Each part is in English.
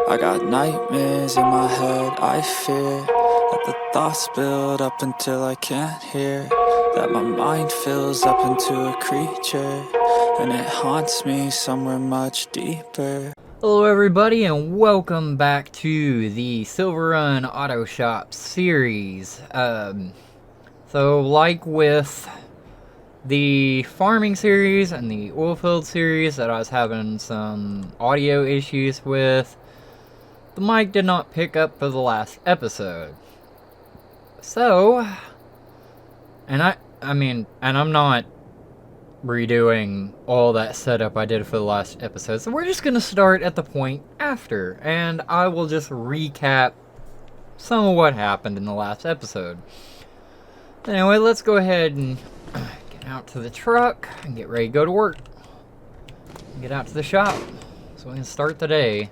I got nightmares in my head, I fear that the thoughts build up until I can't hear, that my mind fills up into a creature, and it haunts me somewhere much deeper. Hello everybody and welcome back to the Silver Run Autoshop series. So like with the farming series and the oilfield series that I was having some audio issues with, the mic did not pick up for the last episode. So, and I'm not redoing all that setup I did for the last episode, so we're just gonna start at the point after, and I will just recap some of what happened in the last episode. Anyway, let's go ahead and get out to the truck and get ready to go to work. Get out to the shop so we can start the day.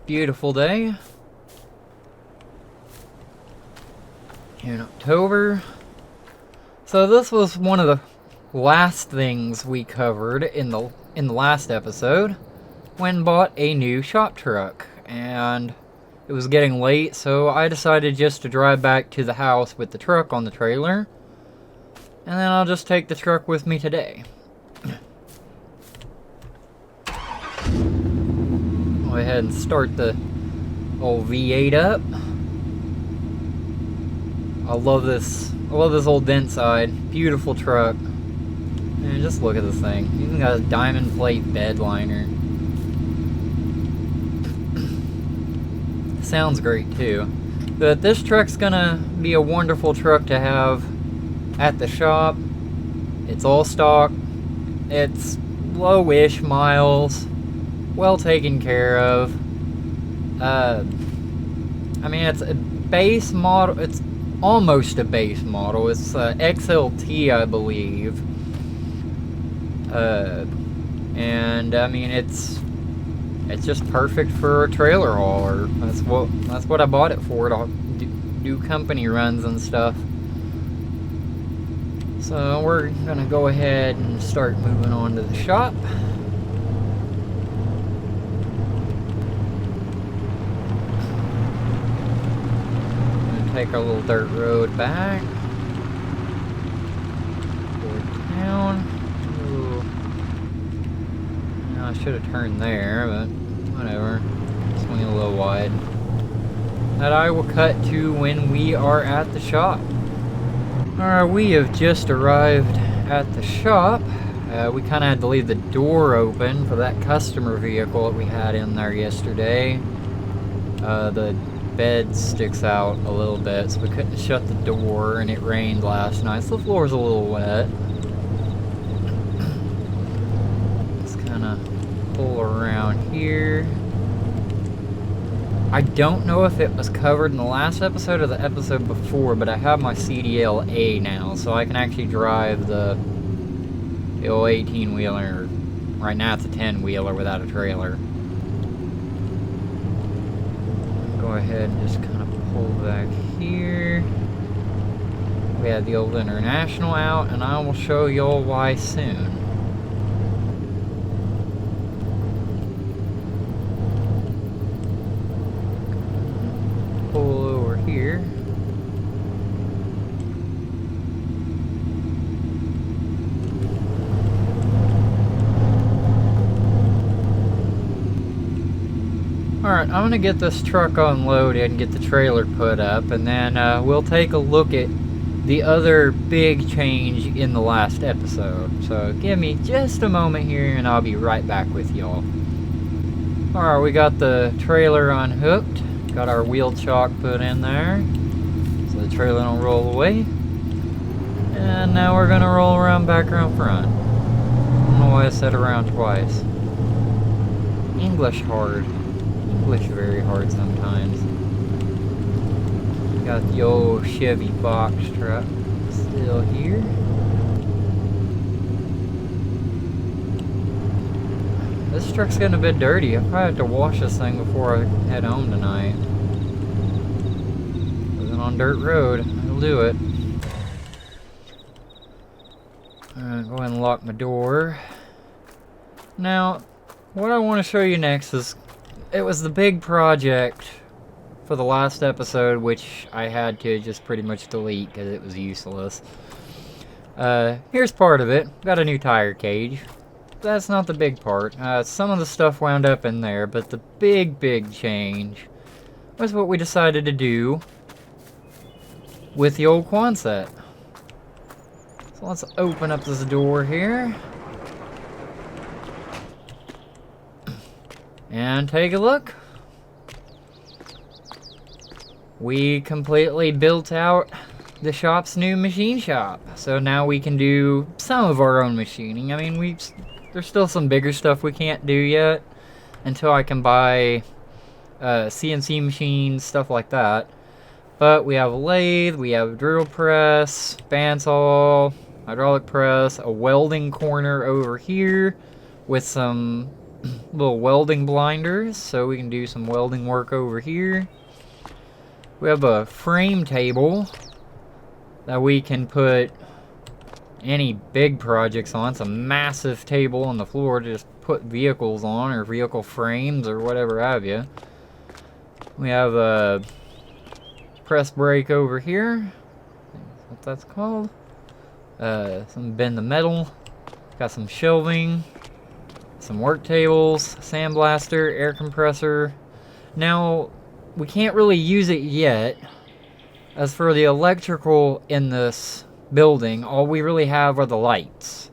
Beautiful day in October. So this was one of the last things we covered in the last episode. Went and bought a new shop truck, and it was getting late, so I decided just to drive back to the house with the truck on the trailer, and then I'll just take the truck with me today. Go ahead and start the old V8 up. I love this old dent side. Beautiful truck. Man, just look at this thing. Even got a diamond plate bed liner. Sounds great too. But this truck's gonna be a wonderful truck to have at the shop. It's all stock. It's low-ish miles. Well taken care of. It's a base model. It's almost a base model. It's XLT, I believe. It's just perfect for a trailer hauler. That's what I bought it for, to do company runs and stuff. So we're gonna go ahead and start moving on to the shop. Take our little dirt road back toward town. Ooh. Now I should have turned there, but whatever. Swing a little wide. That I will cut to when we are at the shop. Alright, we have just arrived at the shop. We kind of had to leave the door open for that customer vehicle that we had in there yesterday. The bed sticks out a little bit, so we couldn't shut the door, and it rained last night, so the floor's a little wet. Let's kind of pull around here. I don't know if it was covered in the last episode or the episode before, but I have my CDL-A now, so I can actually drive the old 18-wheeler. Right now it's a 10-wheeler without a trailer. Go ahead and just kind of pull back here. We had the old International out, and I will show y'all why soon. Pull over here. Alright, I'm gonna get this truck unloaded and get the trailer put up, and then we'll take a look at the other big change in the last episode. So give me just a moment here and I'll be right back with y'all. Alright, we got the trailer unhooked, got our wheel chock put in there so the trailer don't roll away, and now we're gonna roll around back around front. I don't know why I said around twice. English hard. English very hard sometimes. Got the old Chevy box truck still here. This truck's getting a bit dirty. I probably have to wash this thing before I head home tonight. Living on dirt road, that'll do it. Alright, go ahead and lock my door. Now, what I want to show you next is it was the big project for the last episode, which I had to just pretty much delete because it was useless. Here's part of it. Got a new tire cage. That's not the big part. Some of the stuff wound up in there, but the big change was what we decided to do with the old Quonset. So let's open up this door here and take a look. We completely built out the shop's new machine shop, so now we can do some of our own machining. I mean, there's still some bigger stuff we can't do yet until I can buy CNC machines, stuff like that. But we have a lathe, we have a drill press, bandsaw, hydraulic press, a welding corner over here with some little welding blinders, so we can do some welding work over here. We have a frame table that we can put any big projects on. It's a massive table on the floor to just put vehicles on, or vehicle frames, or whatever have you. We have a press brake over here. That's what that's called. Some bend the metal. Got some shelving. Some work tables. Sandblaster. Air compressor. Now, we can't really use it yet. As for the electrical in this building, all we really have are the lights.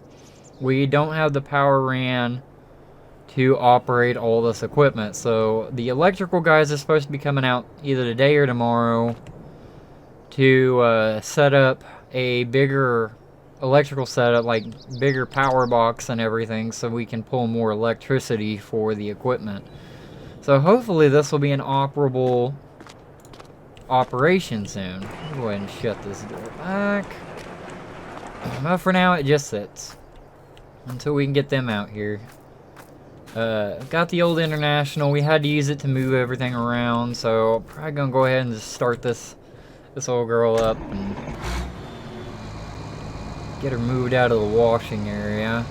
We don't have the power ran to operate all this equipment, so the electrical guys are supposed to be coming out either today or tomorrow to set up a bigger electrical setup, like bigger power box and everything, so we can pull more electricity for the equipment. So hopefully this will be an operable operation soon. I'll go ahead and shut this door back. But for now it just sits until we can get them out here. Got the old International. We had to use it to move everything around, so I'm probably gonna go ahead and just start this old girl up and get her moved out of the washing area.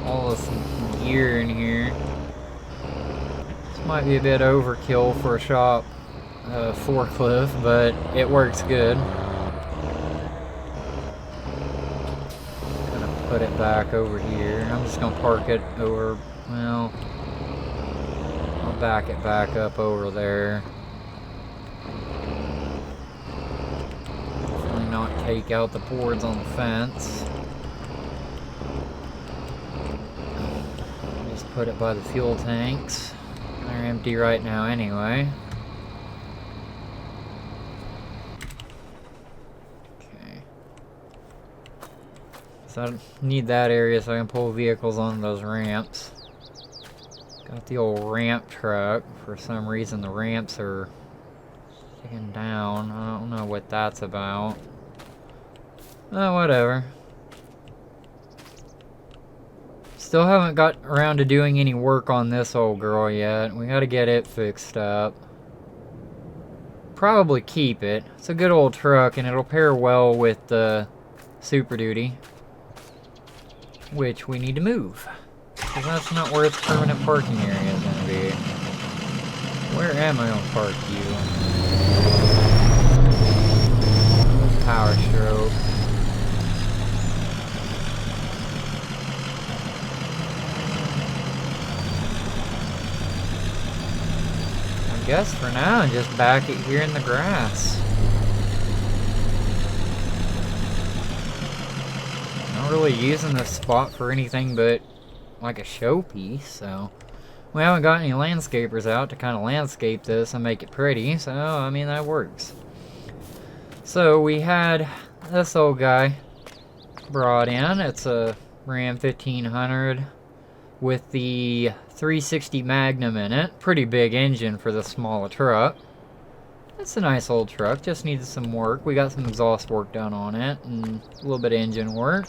All this gear in here. Might be a bit overkill for a shop forklift, but it works good. Gonna put it back over here. I'm just gonna park it over, well, I'll back it back up over there. Definitely not take out the boards on the fence. Just put it by the fuel tanks. They're empty right now anyway. Okay. So I need that area so I can pull vehicles on those ramps. Got the old ramp truck. For some reason the ramps are sticking down. I don't know what that's about. Oh, whatever. Still haven't got around to doing any work on this old girl yet. We gotta get it fixed up. Probably keep it. It's a good old truck and it'll pair well with the Super Duty, which we need to move. Because that's not where its permanent parking area is gonna be. Where am I gonna park you? Power stroke. I guess for now, just back it here in the grass. Not really using this spot for anything but like a showpiece, so we haven't got any landscapers out to kind of landscape this and make it pretty, so I mean that works. So we had this old guy brought in. It's a Ram 1500 with the 360 Magnum in it. Pretty big engine for the smaller truck. It's a nice old truck, just needed some work. We got some exhaust work done on it and a little bit of engine work.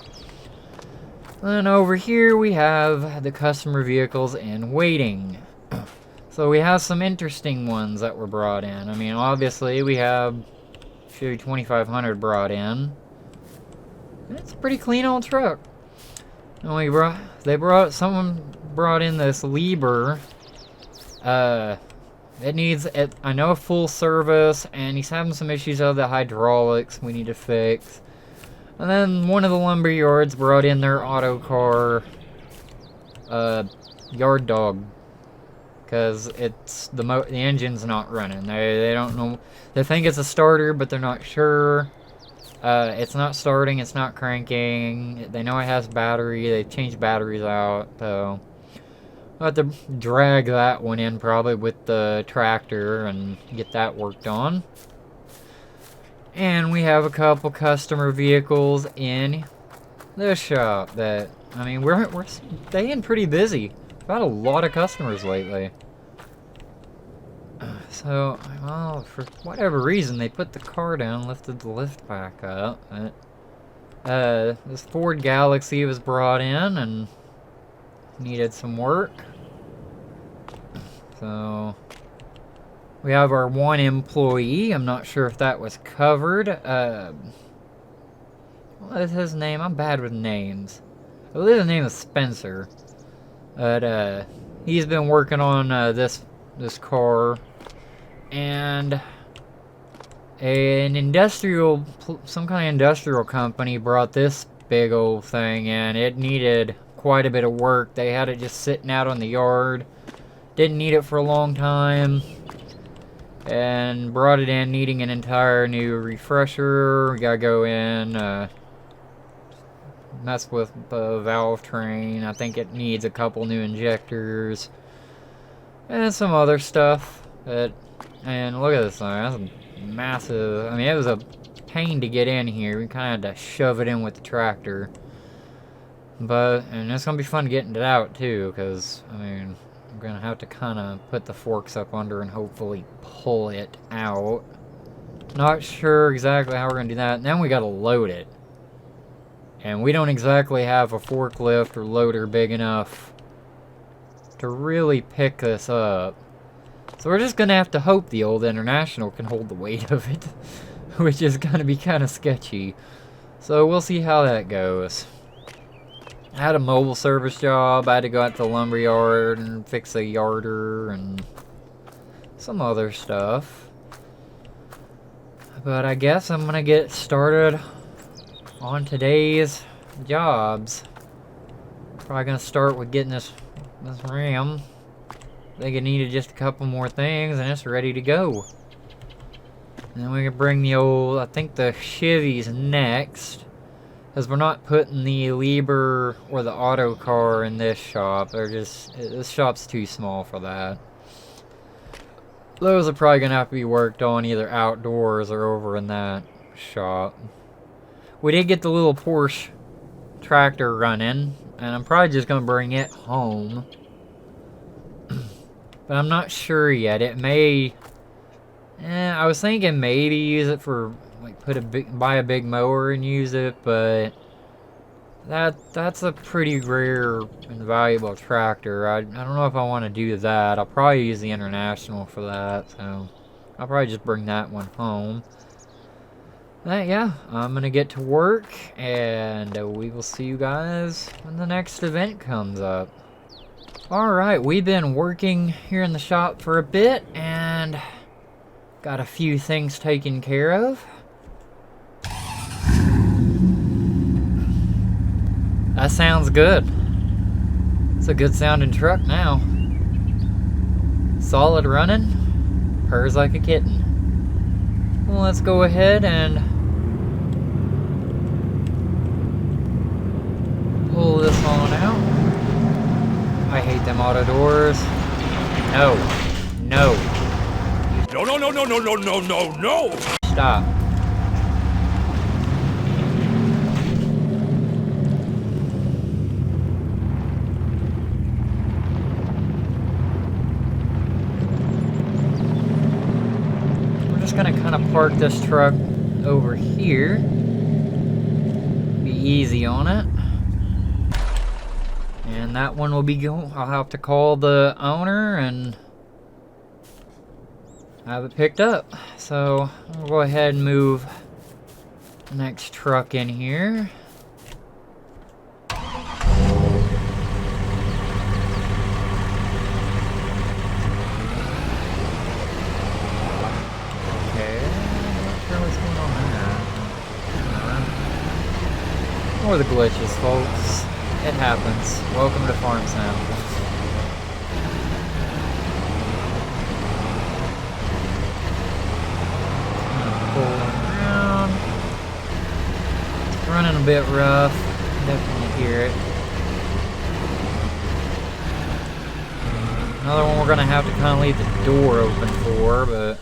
Then over here we have the customer vehicles in waiting. So we have some interesting ones that were brought in. I mean, obviously we have Chevy 2500 brought in. It's a pretty clean old truck. And someone brought in this Lieber. It needs, I know, a full service, and he's having some issues with the hydraulics we need to fix. And then one of the lumber yards brought in their auto car, yard dog, because the engine's not running. They don't know. They think it's a starter, but they're not sure. It's not starting. It's not cranking. They know it has battery. They changed batteries out, so I'll have to drag that one in probably with the tractor and get that worked on. And we have a couple customer vehicles in the shop that, I mean, we're staying pretty busy. We've had a lot of customers lately. So, well, for whatever reason, they put the car down, lifted the lift back up. This Ford Galaxy was brought in and needed some work. So we have our one employee. I'm not sure if that was covered. What is his name? I'm bad with names. I believe his name is Spencer. But he's been working on this car, and some kind of industrial company brought this big old thing in. It needed quite a bit of work. They had it just sitting out on the yard. Didn't need it for a long time, and brought it in needing an entire new refresher. We gotta go in, mess with the valve train. I think it needs a couple new injectors and some other stuff. And look at this thing. That's a massive. I mean, it was a pain to get in here. We kind of had to shove it in with the tractor. And it's gonna be fun getting it out too, because I mean, I'm gonna have to kind of put the forks up under and hopefully pull it out. Not sure exactly how we're gonna do that. And then we gotta load it, and we don't exactly have a forklift or loader big enough to really pick this up. So we're just gonna have to hope the old International can hold the weight of it, which is gonna be kind of sketchy. So we'll see how that goes. I had a mobile service job. I had to go out to the lumber yard and fix a yarder and some other stuff. But I guess I'm gonna get started on today's jobs. Probably gonna start with getting this Ram. I think it needed just a couple more things and it's ready to go. And then we can bring the old, I think the Chevy's next, because we're not putting the Lieber or the auto car in this shop. This shop's too small for that. Those are probably gonna have to be worked on either outdoors or over in that shop. We did get the little Porsche tractor running, and I'm probably just gonna bring it home. But I'm not sure yet. It may. I was thinking maybe use it for like buy a big mower and use it, but that's a pretty rare and valuable tractor. I don't know if I want to do that. I'll probably use the International for that, so I'll probably just bring that one home. Yeah, I'm gonna get to work, and we will see you guys when the next event comes up. Alright, we've been working here in the shop for a bit, and got a few things taken care of. That sounds good. It's a good sounding truck now. Solid running, purrs like a kitten. Well, let's go ahead and pull this on out. I hate them auto doors. No. No. No, no, no, no, no, no, no, no, no! Stop. We're just gonna kind of park this truck over here. Be easy on it. And that one will be going. I'll have to call the owner and I have it picked up. So I'll go ahead and move the next truck in here. Or the glitches, folks. It happens. Welcome to Farm Sound. Pull around. It's running a bit rough. Definitely hear it. Another one we're gonna have to kind of leave the door open for, but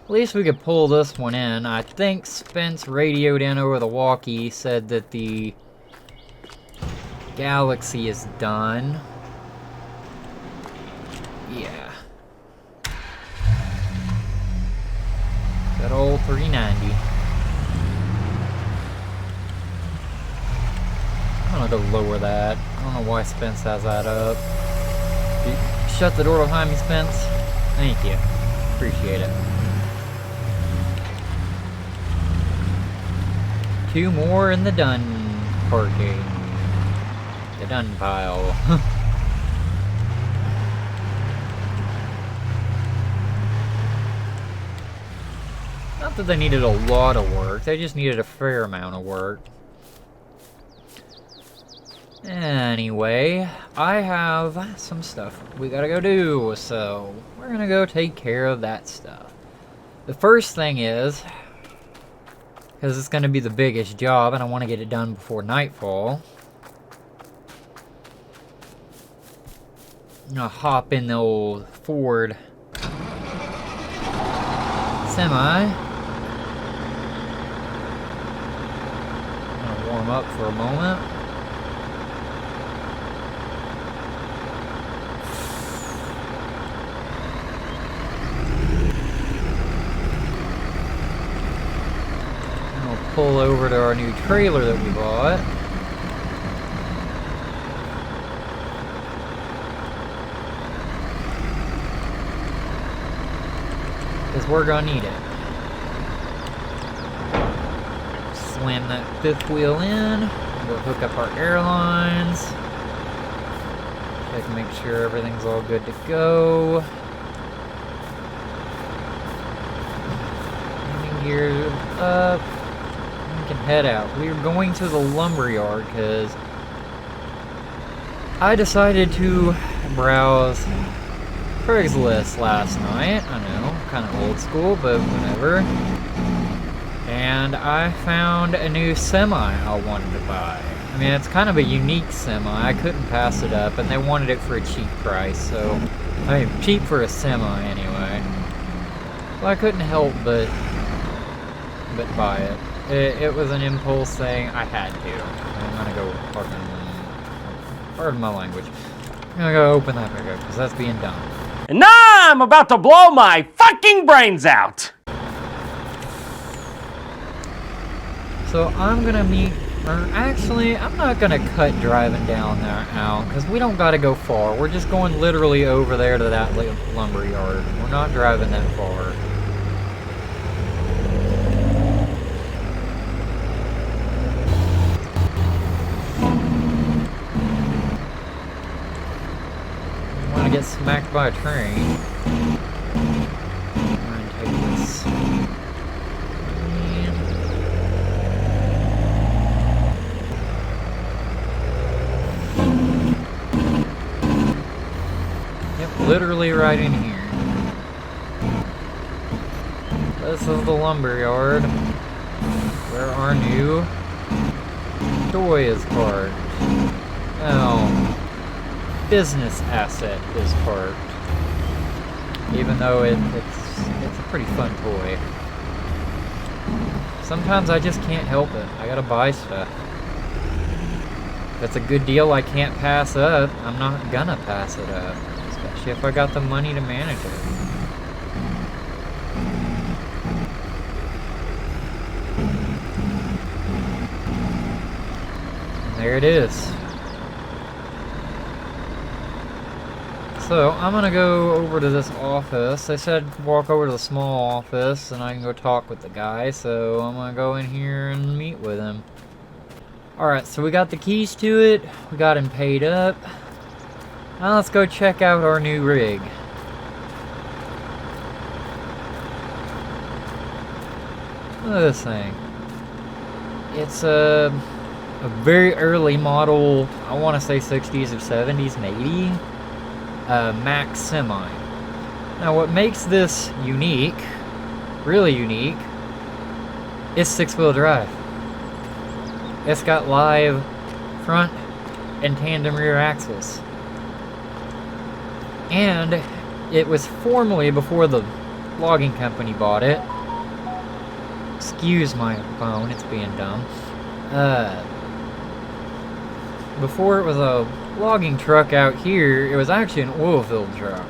at least we could pull this one in. I think Spence radioed in over the walkie, said that the Galaxy is done. Yeah. That old 390. I'm gonna go lower that. I don't know why Spence has that up. Shut the door behind me, Spence. Thank you. Appreciate it. 2 more in the done parking. The done pile. Not that they needed a lot of work, they just needed a fair amount of work. Anyway, I have some stuff we gotta go do, so we're gonna go take care of that stuff. The first thing is, because it's going to be the biggest job and I want to get it done before nightfall, I'm going to hop in the old Ford semi. I'm going to warm up for a moment. Pull over to our new trailer that we bought. Because we're gonna need it. Slam that 5th wheel in. We'll hook up our airlines. Check and make sure everything's all good to go. Landing gear up. Can head out. We are going to the lumberyard because I decided to browse Craigslist last night. I know, kind of old school, but whatever. And I found a new semi I wanted to buy. I mean, it's kind of a unique semi. I couldn't pass it up, and they wanted it for a cheap price. So, I mean, cheap for a semi anyway. Well, I couldn't help but buy it. It was an impulse thing. I had to. I'm gonna go pardon my language. I'm gonna go open that back up because that's being dumb. And now I'm about to blow my fucking brains out! So I'm gonna meet, or actually, I'm not gonna cut driving down there out because we don't gotta go far. We're just going literally over there to that lumber yard. We're not driving that far. Get smacked by a train. I'm gonna take this. Yep, literally right in here. This is the lumber yard where our new toy is parked. Oh. Business asset is parked, even though it's a pretty fun toy. Sometimes I just can't help it. I gotta buy stuff. If it's a good deal I can't pass up, I'm not gonna pass it up, especially if I got the money to manage it. And there it is. So, I'm gonna go over to this office. They said walk over to the small office and I can go talk with the guy, so I'm gonna go in here and meet with him. Alright, so we got the keys to it, we got him paid up. Now let's go check out our new rig. Look at this thing. It's a very early model, I want to say 60s or 70s maybe, Max Semi. Now what makes this unique, really unique, is 6-wheel drive. It's got live front and tandem rear axles. And it was formerly, before the logging company bought it, excuse my phone, it's being dumb, before it was a logging truck out here, it was actually an oil field truck.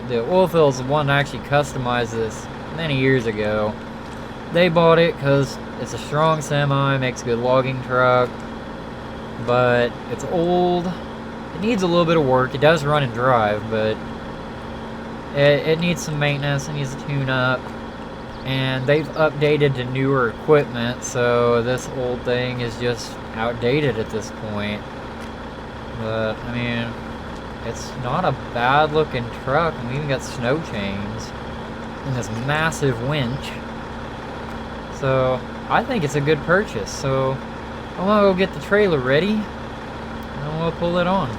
The oil field is the one that actually customized this many years ago. They bought it because it's a strong semi, makes a good logging truck, but it's old. It needs a little bit of work. It does run and drive, but it needs some maintenance. It needs a tune-up, and they've updated to newer equipment, so this old thing is just outdated at this point. But I mean, it's not a bad looking truck, and we even got snow chains and this massive winch. So I think it's a good purchase. So I'm gonna go get the trailer ready and we'll pull it on.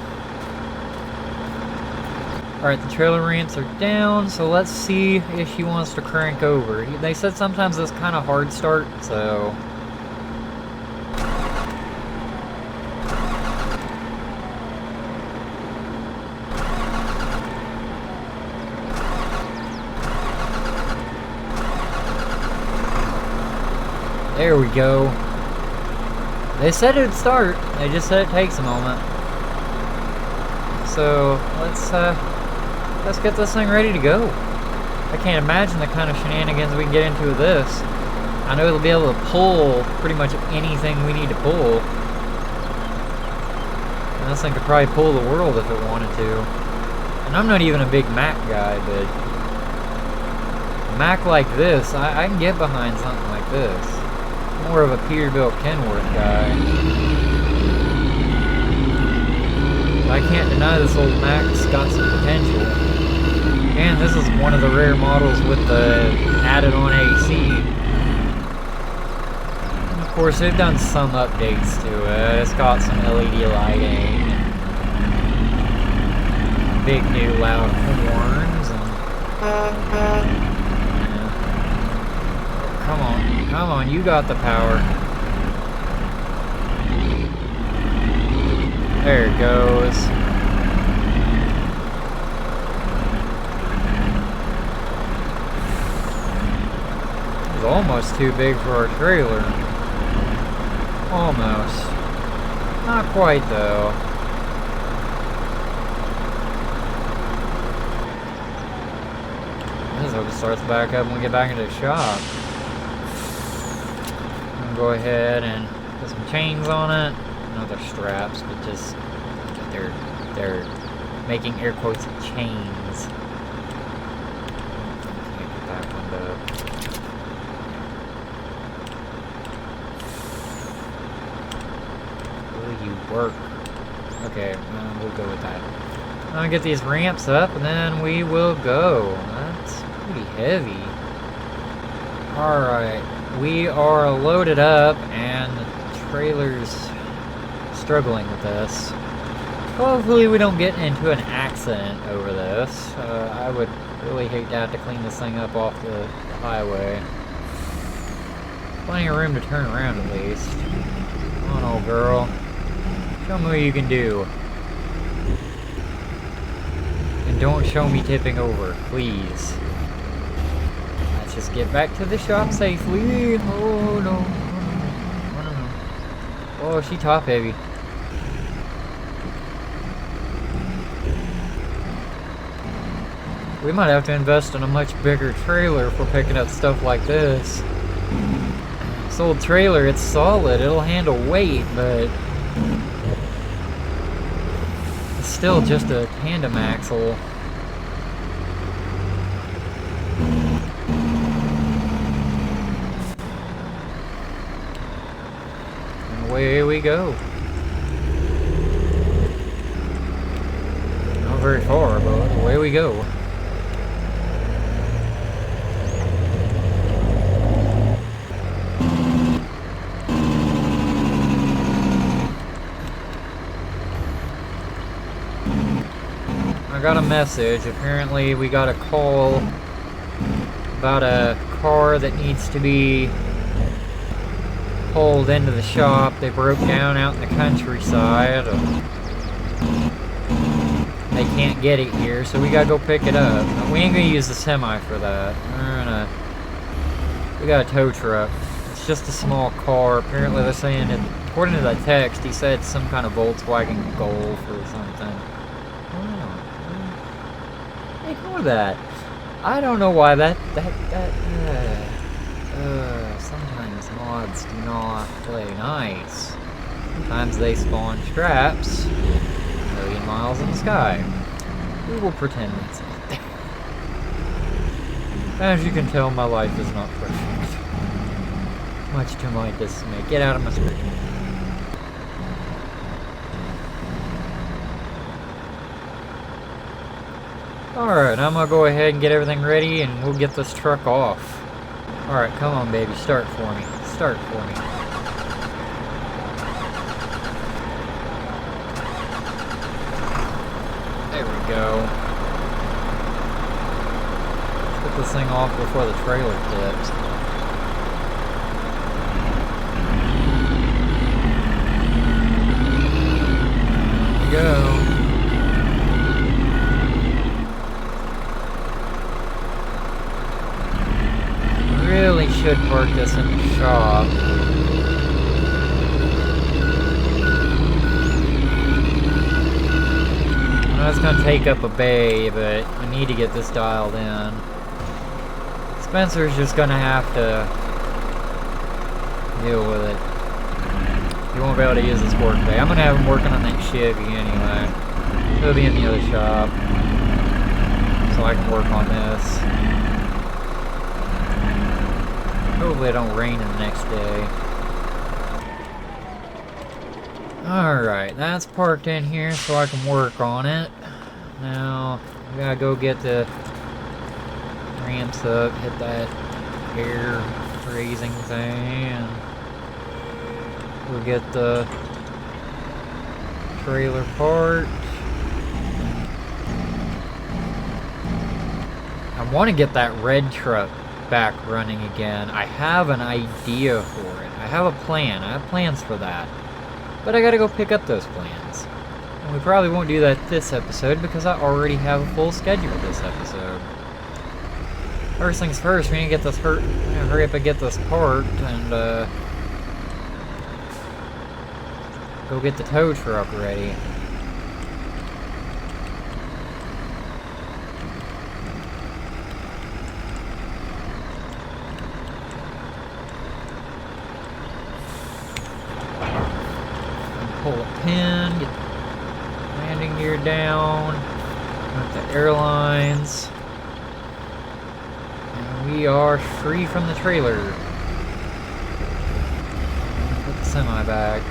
Alright, the trailer ramps are down, so let's see if she wants to crank over. They said sometimes it's kind of hard start, so there we go. They said it'd start. They just said it takes a moment. So let's get this thing ready to go. I can't imagine the kind of shenanigans we can get into with this. I know it'll be able to pull pretty much anything we need to pull. And this thing could probably pull the world if it wanted to. And I'm not even a big Mac guy, but a Mac like this, I can get behind something like this. More of a Peterbilt Kenworth guy. I can't deny this old Mac's got some potential. And this is one of the rare models with the added on AC. And of course, they've done some updates to it. It's got some LED lighting, and big new loud horns, and come on, you got the power. There it goes. It's almost too big for our trailer. Almost. Not quite though. I just hope it starts back up when we get back into the shop. Go ahead and put some chains on it. No, they're straps, but just they're making air quotes chains. Can't get that one up. Will you work? Okay, we'll go with that. I'm gonna get these ramps up, and then we will go. That's pretty heavy. All right. We are loaded up and the trailer's struggling with this. Hopefully we don't get into an accident over this. I would really hate to have to clean this thing up off the highway. Plenty of room to turn around at least. Come on, old girl. Show me what you can do. And don't show me tipping over, please. Just get back to the shop safely. Oh no. Oh, she top heavy. We might have to invest in a much bigger trailer for picking up stuff like this. This old trailer, it's solid. It'll handle weight, but it's still just a tandem axle. away we go. Not very far, but away we go. I got a message. Apparently we got a call about a car that needs to be pulled into the shop. They broke down out in the countryside. They can't get it here, so we gotta go pick it up. We ain't gonna use the semi for that. We got a tow truck. It's just a small car. Apparently they're saying it, according to the text, he said some kind of Volkswagen Golf or something. Ignore that. I don't know why sometimes mods do not play nice. Sometimes they spawn traps a million miles in the sky. We will pretend it's not there. As you can tell, my life is not perfect. Much to my dismay. Get out of my screen. Alright, I'm gonna go ahead and get everything ready and we'll get this truck off. Alright, come on baby, start for me. Start for me. There we go. Let's get this thing off before the trailer tips. There we go. Really should park this in the shop. I know it's gonna take up a bay, but we need to get this dialed in. Spencer's just gonna have to deal with it. He won't be able to use this workday. I'm gonna have him working on that Chevy anyway. He'll be in the other shop, so I can work on this. Hopefully it don't rain in the next day. Alright, that's parked in here so I can work on it. Now, we gotta go get the ramps up, hit that air raising thing, and we'll get the trailer parked. I want to get that red truck back running again. I have an idea for it. I have a plan. I have plans for that. But I gotta go pick up those plans. And we probably won't do that this episode because I already have a full schedule this episode. First things first, we need to get this hurry up and get this parked and go get the tow truck ready. Pull a pin, get the landing gear down, with the airlines, and we are free from the trailer. Put the semi back.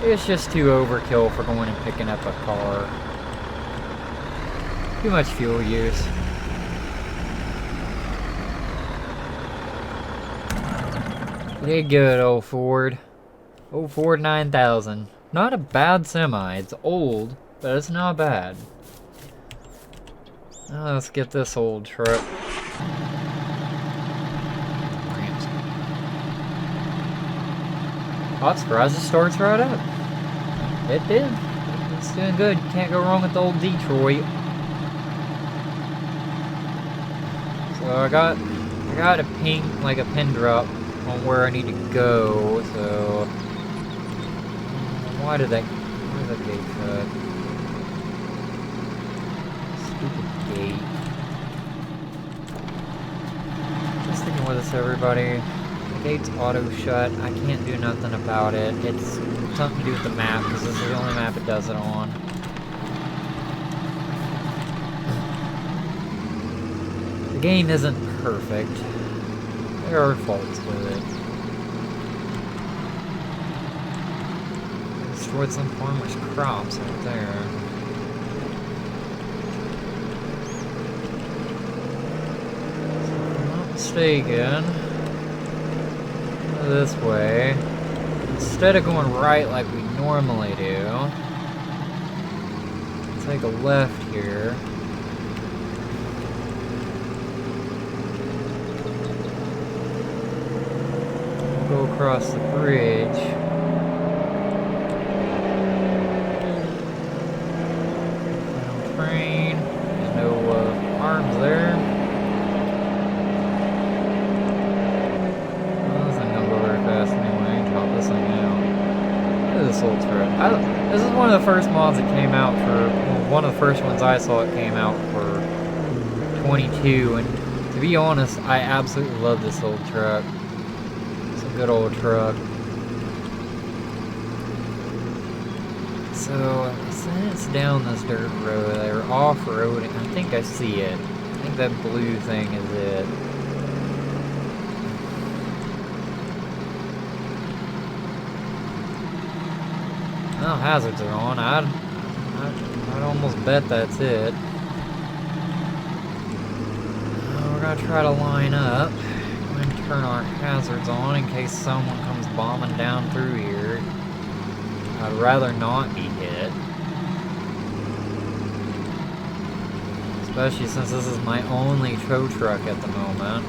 It's just too overkill for going and picking up a car. Too much fuel use. Did good, old Ford. Old Ford 9000. Not a bad semi. It's old, but it's not bad. Now let's get this old truck. Oh, I'm surprised it starts right up. It did. It's doing good. Can't go wrong with the old Detroit. So I got a ping, like a pin drop on where I need to go, so why did that gate cut? Stupid gate. Just sticking with us, everybody. The gate's auto shut. I can't do nothing about it. It's something to do with the map, because this is the only map it does it on. The game isn't perfect. There are faults with it. destroyed some farmer's crops right there. So if I'm not mistaken, this way. Instead of going right like we normally do, take a left here. We'll go across the bridge. Final train. There's no arms there. Well, this ain't gonna go very fast anyway. Chop this thing out. Look at this old truck. This is one of the first mods that came out for, well, one of the first ones I saw it came out for 22, and to be honest, I absolutely love this old truck. It's a good old truck. So, since down this dirt road, they were off-roading. I think I see it. I think that blue thing is it. Well, hazards are on. I'd almost bet that's it. We're gonna try to line up and turn our hazards on in case someone comes bombing down through here. I'd rather not be hit. Especially since this is my only tow truck at the moment.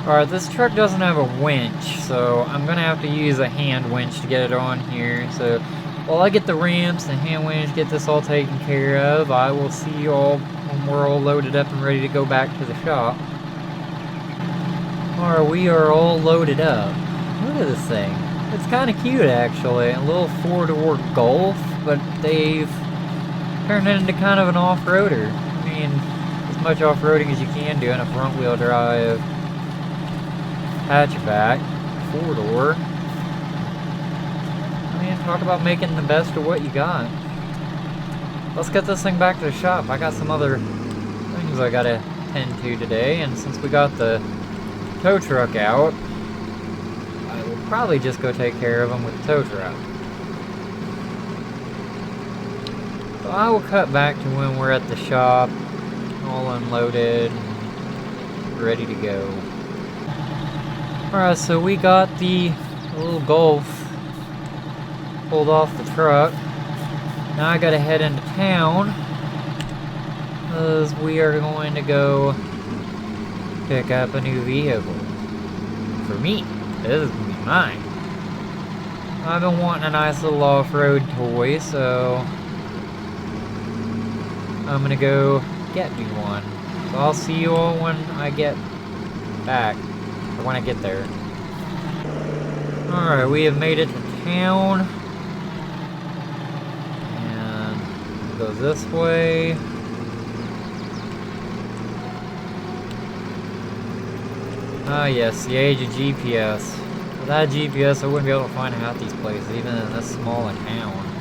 Alright, this truck doesn't have a winch, so I'm gonna have to use a hand winch to get it on here. So while I get the ramps and hand winch, get this all taken care of, I will see you all when we're all loaded up and ready to go back to the shop. Alright, we are all loaded up. Look at this thing. It's kind of cute actually. A little four-door Golf, but they've turned it into kind of an off-roader. I mean, as much off-roading as you can do in a front-wheel drive hatchback, four-door. I mean, talk about making the best of what you got. Let's get this thing back to the shop. I got some other things I gotta tend to today, and since we got the tow truck out, I will probably just go take care of them with the tow truck. So I will cut back to when we're at the shop, all unloaded, and ready to go. Alright, so we got the little Golf pulled off the truck. Now I gotta head into town, because we are going to go pick up a new vehicle. For me. This is gonna be mine. I've been wanting a nice little off-road toy, so I'm gonna go get me one. So I'll see you all when I get back. Or when I get there. Alright, we have made it to town. And it goes this way. Ah yes, the age of GPS. Without GPS, I wouldn't be able to find half these places, even in this small a town.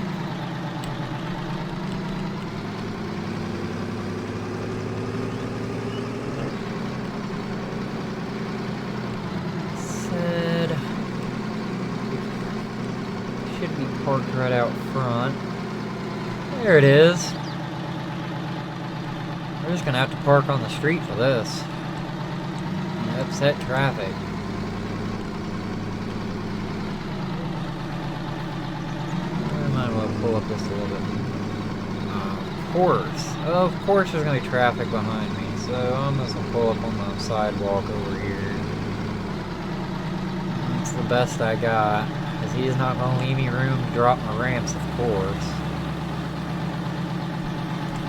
Parked right out front. There it is. We're just gonna have to park on the street for this. Upset traffic. I might as well pull up just a little bit. Of course there's gonna be traffic behind me, so I'm just gonna pull up on the sidewalk over here. That's the best I got. He's not going to leave me room to drop my ramps, of course.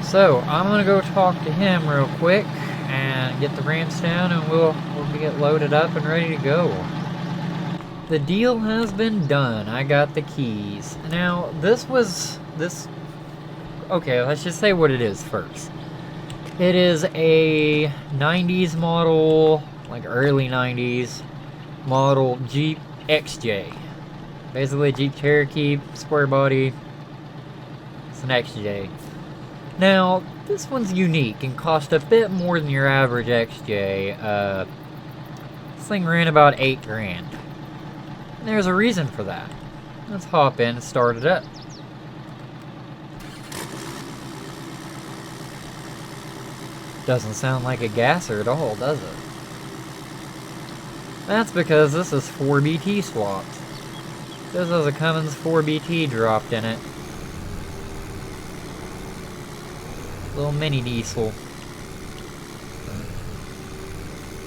So, I'm going to go talk to him real quick and get the ramps down, and we'll get loaded up and ready to go. The deal has been done. I got the keys. Now, okay, let's just say what it is first. It is a 90s model, like early 90s model Jeep XJ. Basically a Jeep Cherokee, square body. It's an XJ. Now, this one's unique and cost a bit more than your average XJ. This thing ran about 8 grand. And there's a reason for that. Let's hop in and start it up. Doesn't sound like a gasser at all, does it? That's because this is 4BT swapped. This has a Cummins 4BT dropped in it. Little mini diesel.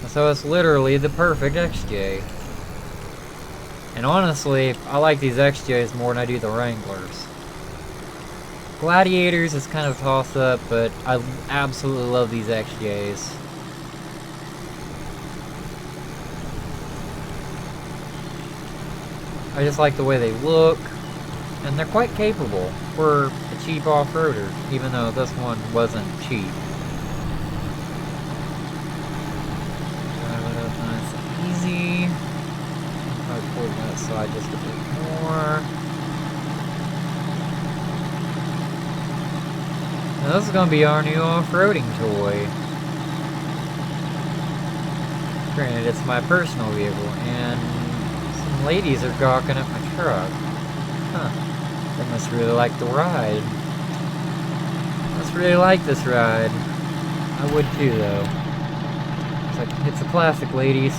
So it's literally the perfect XJ. And honestly, I like these XJs more than I do the Wranglers. Gladiators is kind of a toss-up, but I absolutely love these XJs. I just like the way they look, and they're quite capable for a cheap off-roader, even though this one wasn't cheap. Drive it up nice and easy. I'll pull that side just a bit more. Now this is going to be our new off-roading toy. Granted, it's my personal vehicle, and some ladies are gawking at my truck. Huh. They must really like the ride. Must really like this ride. I would too, though. It's a classic, ladies.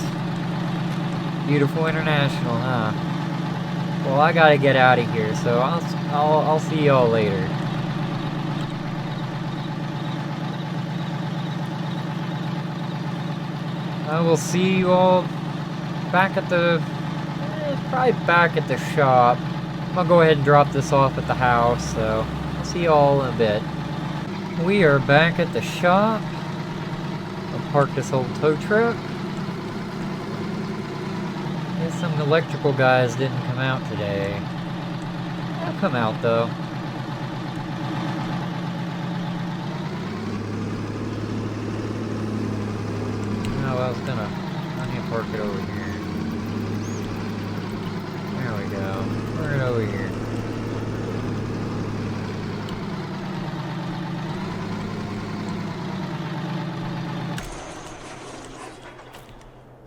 Beautiful International, huh? Well, I gotta get out of here, so I'll see y'all later. I will see you all back at the... probably back at the shop. I'll go ahead and drop this off at the house, so I'll see you all in a bit. We are back at the shop. I'll park this old tow truck. Guess some electrical guys didn't come out today. They'll come out though. I was gonna park it over here. There we go. Park it over here.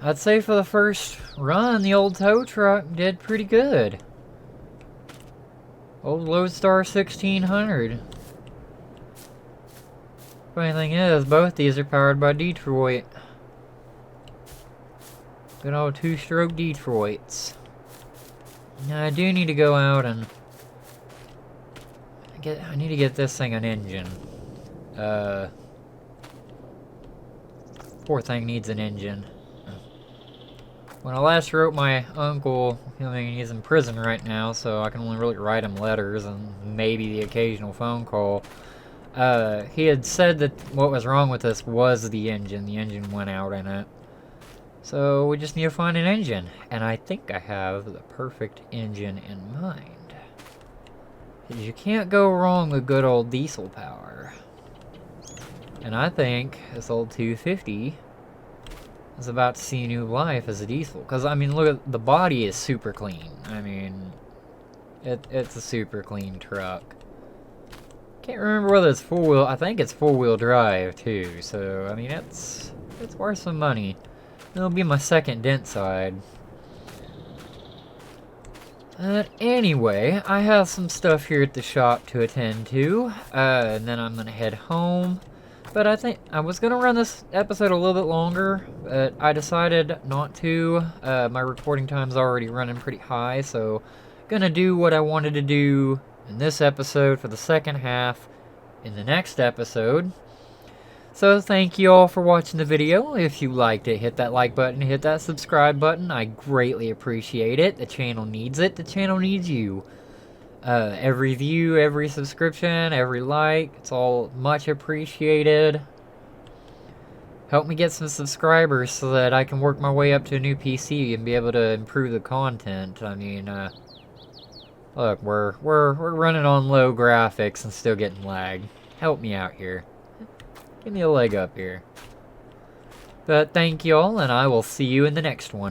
I'd say for the first run, the old tow truck did pretty good. Old Lodestar 1600. Funny thing is, both these are powered by Detroit. Good old 2-stroke Detroits. Now I do need to go out and I need to get this thing an engine. Poor thing needs an engine. When I last wrote my uncle, I mean he's in prison right now, so I can only really write him letters and maybe the occasional phone call. He had said that what was wrong with this was the engine. The engine went out in it. So we just need to find an engine, and I think I have the perfect engine in mind. Because you can't go wrong with good old diesel power. And I think this old 250 is about to see new life as a diesel. Because, I mean, look at the body is super clean. I mean, it's a super clean truck. Can't remember whether it's four-wheel. I think it's four-wheel drive, too. So, I mean, it's worth some money. It'll be my second dent side. But anyway, I have some stuff here at the shop to attend to. And then I'm going to head home. But I think I was going to run this episode a little bit longer. But I decided not to. My recording time's already running pretty high. So going to do what I wanted to do in this episode for the second half in the next episode. So thank you all for watching the video. If you liked it, hit that like button, hit that subscribe button. I greatly appreciate it. The channel needs it. The channel needs you. Every view, every subscription, every like, it's all much appreciated. Help me get some subscribers so that I can work my way up to a new PC and be able to improve the content. I mean, look, we're running on low graphics and still getting lag. Help me out here. Give me a leg up here. But thank y'all, and I will see you in the next one.